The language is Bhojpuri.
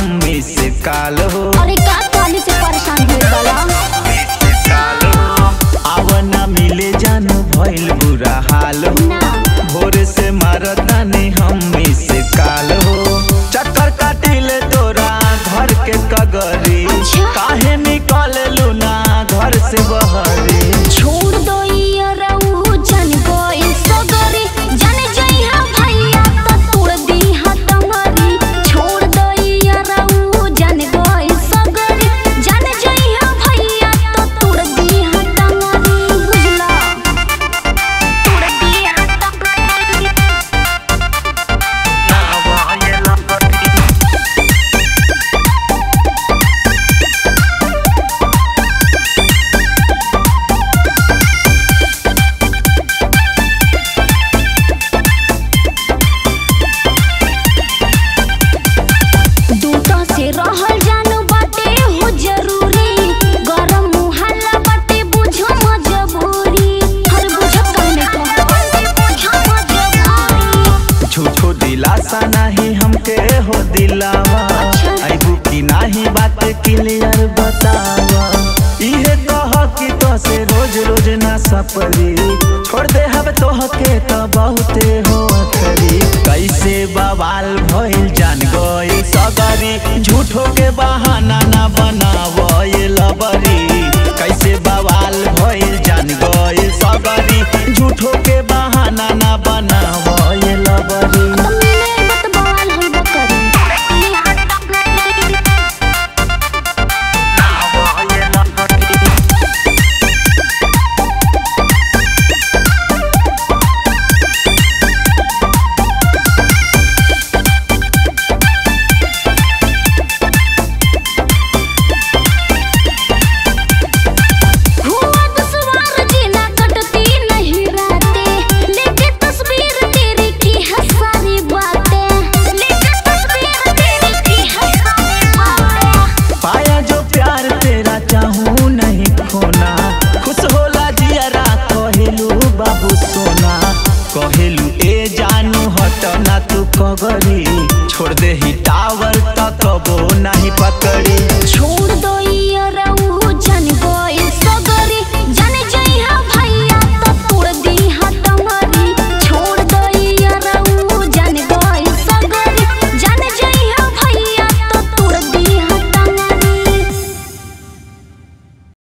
हम मिस काल हो। अरे का काली से परेशान भइल बाला आवना मिले जानू भइल बुरा हाल हो। भोर से मारतानी हम मिस काल हो। चक्कर काटिले तोरा घर के कगरी। काहे निकल लूना घर से बहरी। छोड़ दो यारऊ जन कोई सगरी जन जइहा भैया त तोड़ दीहा तंगरी। छोड़ दो यारऊ जन कोई सगरी जन जइहा भैया त तोड़ दीहा तंगरी। बुझला तोड़ दीहा तंगरी। ना भाई लगती से रहल जानू बाटे हो जरूरी। गरम मुहल्ला बाटे बुझो मजबूरी। हर बुझो कहने को बुझो मजबूरी। झूठो दिलासा नहीं हमके हो दिलावा। आइबू की नहीं बात क्लियर बतावा। इहे कह कि तो से रोज रोज ना सपरी। छोड़ दे हब तोहके तो बहुते हो अखरी। कैसे बवाल भइल जान गई सगरी। झूठो के बहाना